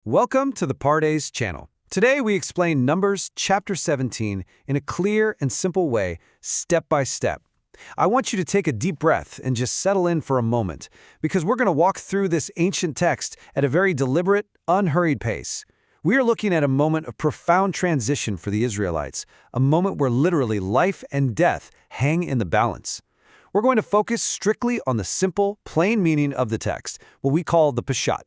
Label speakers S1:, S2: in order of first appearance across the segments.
S1: Welcome to the Pardes channel. Today we explain Numbers chapter 17 in a clear and simple way, step by step. I want you to take a deep breath and just settle in for a moment, because we're going to walk through this ancient text at a very deliberate, unhurried pace. We are looking at a moment of profound transition for the Israelites, a moment where literally life and death hang in the balance. We're going to focus strictly on the simple, plain meaning of the text, what we call the Peshat.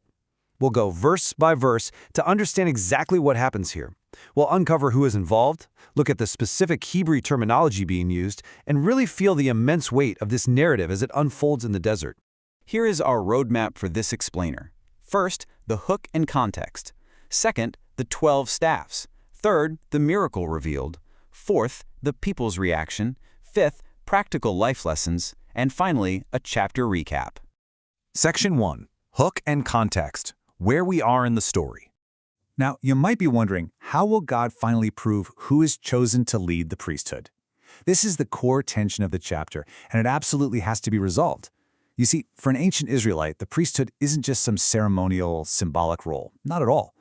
S1: We'll go verse by verse to understand exactly what happens here. We'll uncover who is involved, look at the specific Hebrew terminology being used, and really feel the immense weight of this narrative as it unfolds in the desert.
S2: Here is our roadmap for this explainer. First, the hook and context. Second, the 12 staffs. Third, the miracle revealed. Fourth, the people's reaction. Fifth, practical life lessons. And finally, a chapter recap.
S3: Section 1. Hook and context. Where we are in the story. Now, you might be wondering, how will God finally prove who is chosen to lead the priesthood? This is the core tension of the chapter, and it absolutely has to be resolved. You see, for an ancient Israelite, the priesthood isn't just some ceremonial, symbolic role. Not at all.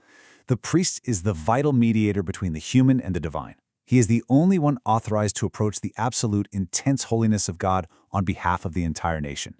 S3: The priest is the vital mediator between the human and the divine. He is the only one authorized to approach the absolute, intense holiness of God on behalf of the entire nation.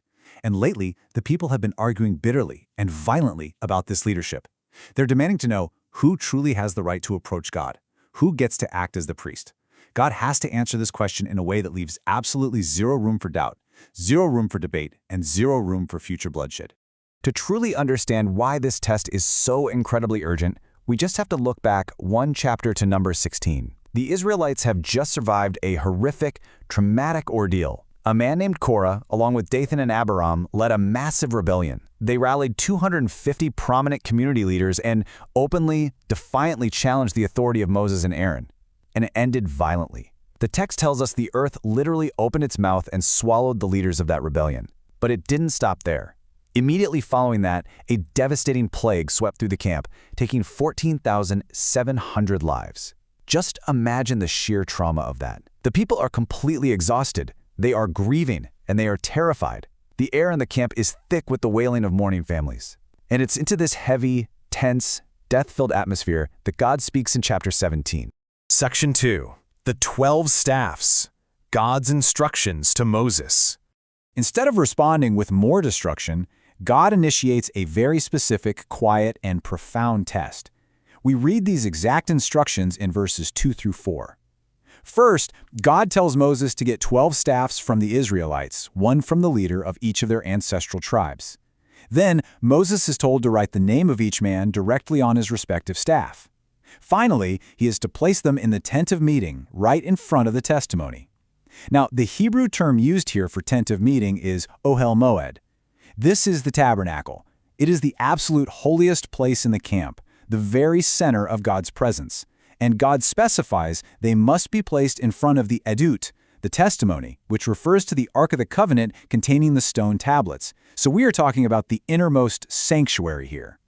S3: And lately, the people have been arguing bitterly and violently about this leadership. They're demanding to know who truly has the right to approach God, who gets to act as the priest. God has to answer this question in a way that leaves absolutely zero room for doubt, zero room for debate, and zero room for future bloodshed.
S4: To truly understand why this test is so incredibly urgent, we just have to look back one chapter to Numbers 16. The Israelites have just survived a horrific, traumatic ordeal. A man named Korah, along with Dathan and Abiram, led a massive rebellion. They rallied 250 prominent community leaders and openly, defiantly challenged the authority of Moses and Aaron. And it ended violently. The text tells us the earth literally opened its mouth and swallowed the leaders of that rebellion. But it didn't stop there. Immediately following that, a devastating plague swept through the camp, taking 14,700 lives. Just imagine the sheer trauma of that. The people are completely exhausted. They are grieving, and they are terrified. The air in the camp is thick with the wailing of mourning families. And it's into this heavy, tense, death-filled atmosphere that God speaks in chapter 17.
S3: Section 2. The 12 staffs. God's instructions to Moses. Instead of responding with more destruction, God initiates a very specific, quiet, and profound test. We read these exact instructions in verses 2 through 4. First, God tells Moses to get 12 staffs from the Israelites, one from the leader of each of their ancestral tribes. Then, Moses is told to write the name of each man directly on his respective staff. Finally, he is to place them in the tent of meeting, right in front of the testimony. Now, the Hebrew term used here for tent of meeting is ohel moed. This is the tabernacle. It is the absolute holiest place in the camp, the very center of God's presence. And God specifies they must be placed in front of the edut, the testimony, which refers to the Ark of the Covenant containing the stone tablets. So we are talking about the innermost sanctuary here.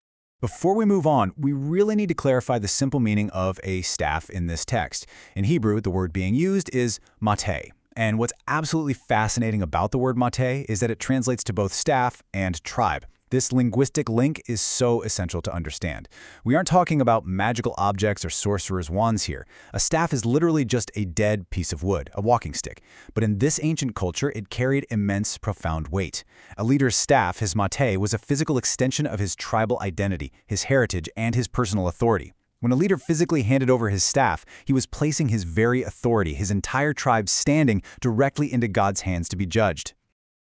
S3: Before we move on, we really need to clarify the simple meaning of a staff in this text. In Hebrew, the word being used is Mateh. And what's absolutely fascinating about the word Mateh is that it translates to both staff and tribe. This linguistic link is so essential to understand. We aren't talking about magical objects or sorcerer's wands here. A staff is literally just a dead piece of wood, a walking stick. But in this ancient culture, it carried immense, profound weight. A leader's staff, his mateh, was a physical extension of his tribal identity, his heritage, and his personal authority. When a leader physically handed over his staff, he was placing his very authority, his entire tribe standing directly into God's hands to be judged.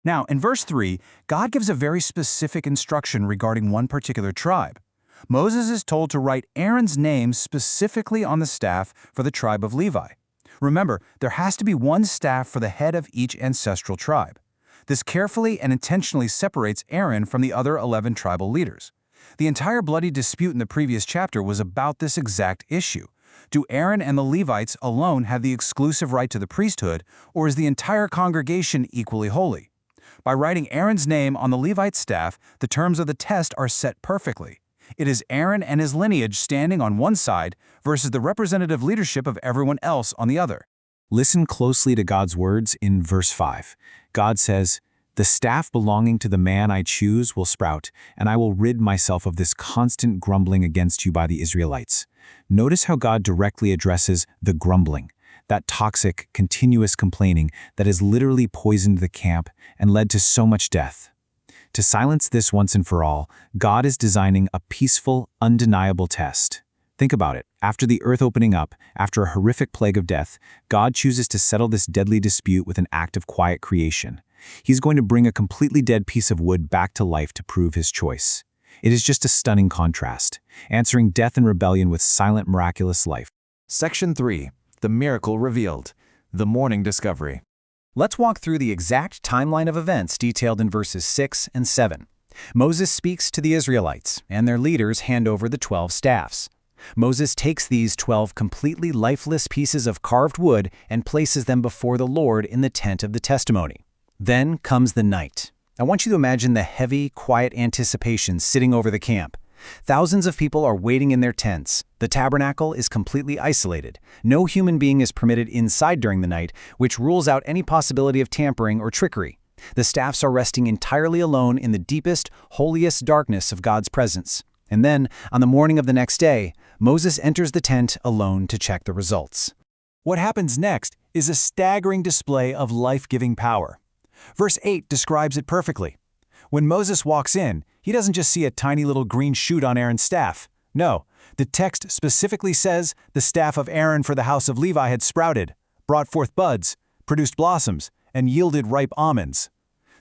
S3: Now, in verse 3, God gives a very specific instruction regarding one particular tribe. Moses is told to write Aaron's name specifically on the staff for the tribe of Levi. Remember, there has to be one staff for the head of each ancestral tribe. This carefully and intentionally separates Aaron from the other 11 tribal leaders. The entire bloody dispute in the previous chapter was about this exact issue. Do Aaron and the Levites alone have the exclusive right to the priesthood, or is the entire congregation equally holy? By writing Aaron's name on the Levite staff, the terms of the test are set perfectly. It is Aaron and his lineage standing on one side versus the representative leadership of everyone else on the other. Listen closely to God's words in verse 5. God says, The staff belonging to the man I choose will sprout, and I will rid myself of this constant grumbling against you by the Israelites. Notice how God directly addresses the grumbling, that toxic, continuous complaining that has literally poisoned the camp and led to so much death. To silence this once and for all, God is designing a peaceful, undeniable test. Think about it. After the earth opening up, after a horrific plague of death, God chooses to settle this deadly dispute with an act of quiet creation. He's going to bring a completely dead piece of wood back to life to prove his choice. It is just a stunning contrast, answering death and rebellion with silent, miraculous life.
S4: Section 3. The miracle revealed. The morning discovery. Let's walk through the exact timeline of events detailed in verses 6 and 7. Moses speaks to the Israelites, and their leaders hand over the 12 staffs. Moses takes these 12 completely lifeless pieces of carved wood and places them before the Lord in the tent of the testimony. Then comes the night. I want you to imagine the heavy, quiet anticipation sitting over the camp. Thousands of people are waiting in their tents. The tabernacle is completely isolated. No human being is permitted inside during the night, which rules out any possibility of tampering or trickery. The staffs are resting entirely alone in the deepest, holiest darkness of God's presence. And then, on the morning of the next day, Moses enters the tent alone to check the results.
S3: What happens next is a staggering display of life-giving power. Verse 8 describes it perfectly. When Moses walks in, he doesn't just see a tiny little green shoot on Aaron's staff. No, the text specifically says the staff of Aaron for the house of Levi had sprouted, brought forth buds, produced blossoms, and yielded ripe almonds.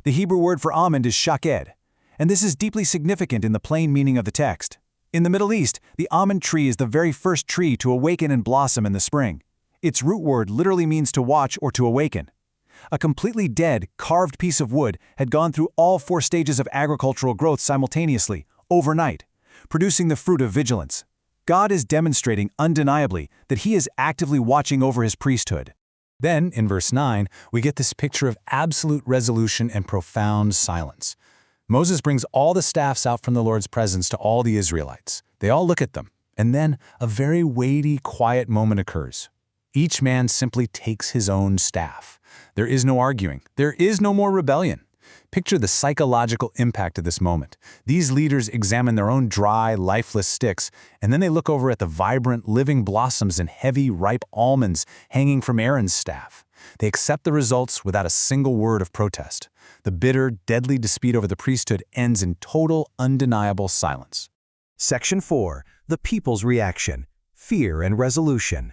S3: The Hebrew word for almond is shaked, and this is deeply significant in the plain meaning of the text. In the Middle East, the almond tree is the very first tree to awaken and blossom in the spring. Its root word literally means to watch or to awaken. A completely dead, carved piece of wood had gone through all 4 stages of agricultural growth simultaneously, overnight, producing the fruit of vigilance. God is demonstrating undeniably that he is actively watching over his priesthood. Then, in verse 9, we get this picture of absolute resolution and profound silence. Moses brings all the staffs out from the Lord's presence to all the Israelites. They all look at them, and then a very weighty, quiet moment occurs. Each man simply takes his own staff. There is no arguing. There is no more rebellion. Picture the psychological impact of this moment. These leaders examine their own dry, lifeless sticks, and then they look over at the vibrant, living blossoms and heavy, ripe almonds hanging from Aaron's staff. They accept the results without a single word of protest. The bitter, deadly dispute over the priesthood ends in total, undeniable silence.
S1: Section 4. The people's reaction. Fear and resolution.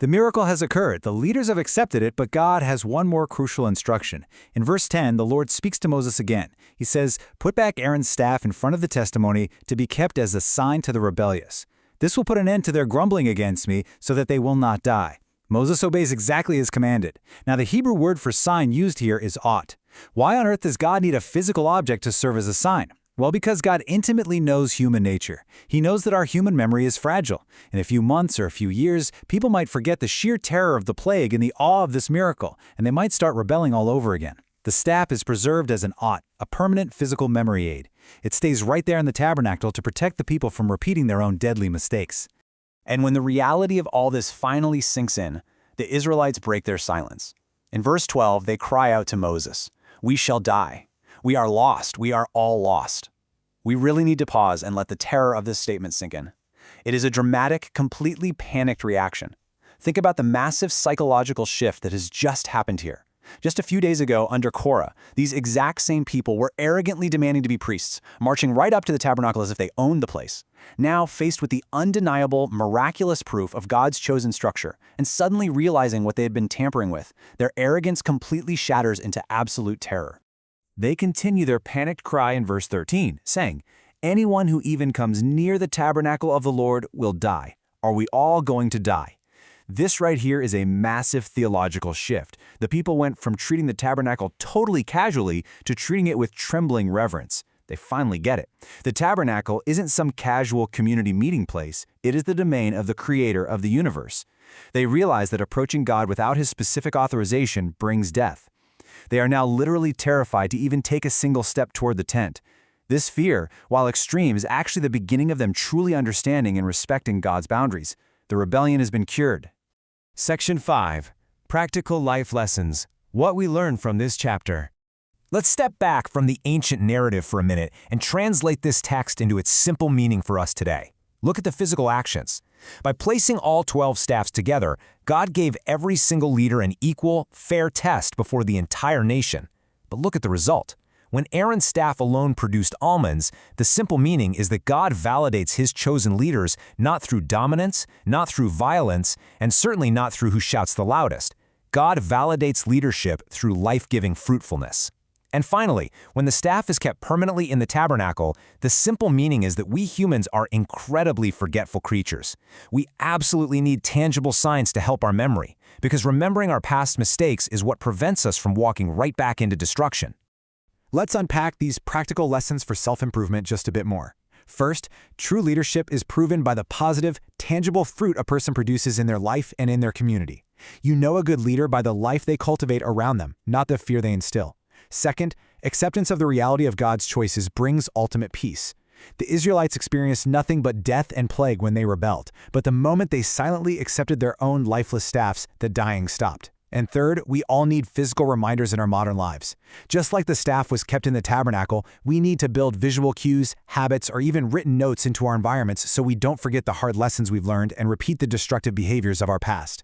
S1: The miracle has occurred, the leaders have accepted it, but God has one more crucial instruction. In verse 10, the Lord speaks to Moses again. He says, "Put back Aaron's staff in front of the testimony to be kept as a sign to the rebellious. This will put an end to their grumbling against me so that they will not die." Moses obeys exactly as commanded. Now the Hebrew word for sign used here is ought. Why on earth does God need a physical object to serve as a sign? Well, because God intimately knows human nature. He knows that our human memory is fragile. In a few months or a few years, people might forget the sheer terror of the plague and the awe of this miracle, and they might start rebelling all over again. The staff is preserved as an ought, a permanent physical memory aid. It stays right there in the tabernacle to protect the people from repeating their own deadly mistakes.
S2: And when the reality of all this finally sinks in, the Israelites break their silence. In verse 12, they cry out to Moses, "We shall die. We are lost. We are all lost." We really need to pause and let the terror of this statement sink in. It is a dramatic, completely panicked reaction. Think about the massive psychological shift that has just happened here. Just a few days ago, under Korah, these exact same people were arrogantly demanding to be priests, marching right up to the tabernacle as if they owned the place. Now, faced with the undeniable, miraculous proof of God's chosen structure, and suddenly realizing what they had been tampering with, their arrogance completely shatters into absolute terror.
S1: They continue their panicked cry in verse 13, saying, "Anyone who even comes near the tabernacle of the Lord will die. Are we all going to die?" This right here is a massive theological shift. The people went from treating the tabernacle totally casually to treating it with trembling reverence. They finally get it. The tabernacle isn't some casual community meeting place. It is the domain of the Creator of the universe. They realize that approaching God without his specific authorization brings death. They are now literally terrified to even take a single step toward the tent. This fear, while extreme, is actually the beginning of them truly understanding and respecting God's boundaries. The rebellion has been cured. Section 5. Practical life lessons. What we learn from this chapter.
S3: Let's step back from the ancient narrative for a minute and translate this text into its simple meaning for us today. Look at the physical actions. By placing all 12 staffs together, God gave every single leader an equal, fair test before the entire nation. But look at the result. When Aaron's staff alone produced almonds, the simple meaning is that God validates his chosen leaders not through dominance, not through violence, and certainly not through who shouts the loudest. God validates leadership through life-giving fruitfulness. And finally, when the staff is kept permanently in the tabernacle, the simple meaning is that we humans are incredibly forgetful creatures. We absolutely need tangible signs to help our memory, because remembering our past mistakes is what prevents us from walking right back into destruction.
S4: Let's unpack these practical lessons for self-improvement just a bit more. First, true leadership is proven by the positive, tangible fruit a person produces in their life and in their community. You know a good leader by the life they cultivate around them, not the fear they instill. Second, acceptance of the reality of God's choices brings ultimate peace. The Israelites experienced nothing but death and plague when they rebelled, but the moment they silently accepted their own lifeless staffs, the dying stopped. And third, we all need physical reminders in our modern lives. Just like the staff was kept in the tabernacle, we need to build visual cues, habits, or even written notes into our environments so we don't forget the hard lessons we've learned and repeat the destructive behaviors of our past.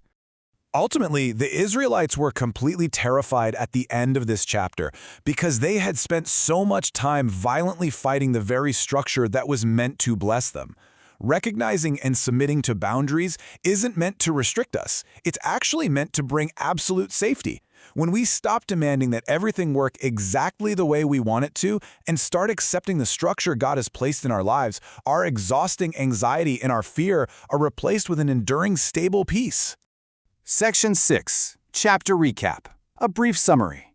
S3: Ultimately, the Israelites were completely terrified at the end of this chapter because they had spent so much time violently fighting the very structure that was meant to bless them. Recognizing and submitting to boundaries isn't meant to restrict us. It's actually meant to bring absolute safety. When we stop demanding that everything work exactly the way we want it to and start accepting the structure God has placed in our lives, our exhausting anxiety and our fear are replaced with an enduring, stable peace.
S1: Section 6. Chapter Recap. A brief summary.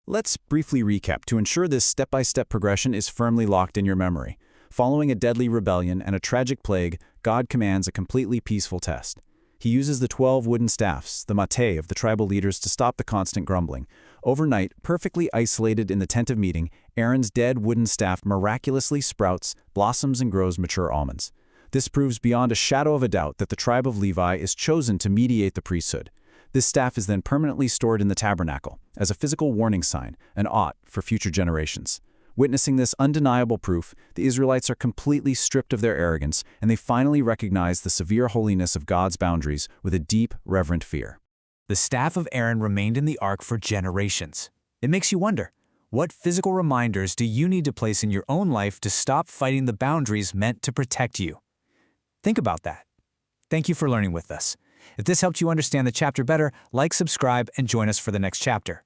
S2: Let's briefly recap to ensure this step-by-step progression is firmly locked in your memory. Following a deadly rebellion and a tragic plague, God commands a completely peaceful test. He uses the 12 wooden staffs, the Mateh of the tribal leaders, to stop the constant grumbling. Overnight, perfectly isolated in the tent of meeting, Aaron's dead wooden staff miraculously sprouts, blossoms, and grows mature almonds. This proves beyond a shadow of a doubt that the tribe of Levi is chosen to mediate the priesthood. This staff is then permanently stored in the tabernacle, as a physical warning sign, an ought for future generations. Witnessing this undeniable proof, the Israelites are completely stripped of their arrogance, and they finally recognize the severe holiness of God's boundaries with a deep, reverent fear.
S3: The staff of Aaron remained in the ark for generations. It makes you wonder, what physical reminders do you need to place in your own life to stop fighting the boundaries meant to protect you? Think about that. Thank you for learning with us. If this helped you understand the chapter better, like, subscribe, and join us for the next chapter.